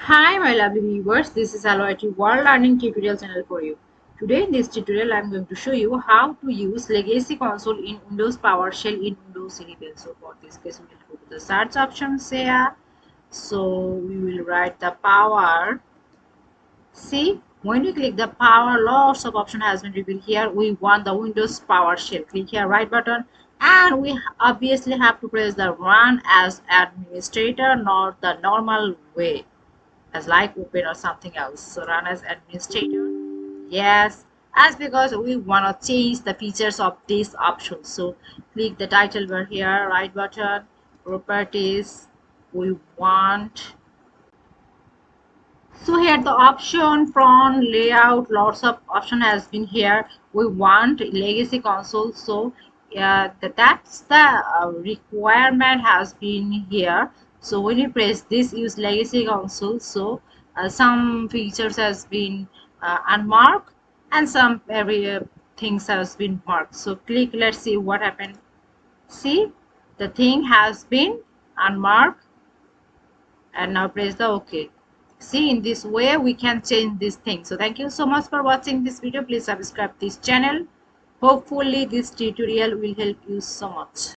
Hi my lovely viewers, this is Aloiti World Learning Tutorial channel for you. Today in this tutorial I am going to show you how to use legacy console in Windows PowerShell in Windows 11. So for this case we will go to the search options here. So we will write the power. See, when you click the power, lots of option has been revealed here. We want the Windows PowerShell. Click here right button and we obviously have to press the run as administrator, not the normal way as like open or something else. So run as administrator, yes, as because we want to change the features of this option. So click the title bar here, right button, properties, we want. So here the option from layout, lots of option has been here. We want legacy console. So yeah, that's the requirement has been here. So when you press this use legacy console, so some features has been unmarked and some every things has been marked. So click, let's see what happened. See, the thing has been unmarked and now press the OK. See, in this way we can change this thing. So thank you so much for watching this video. Please subscribe this channel. Hopefully this tutorial will help you so much.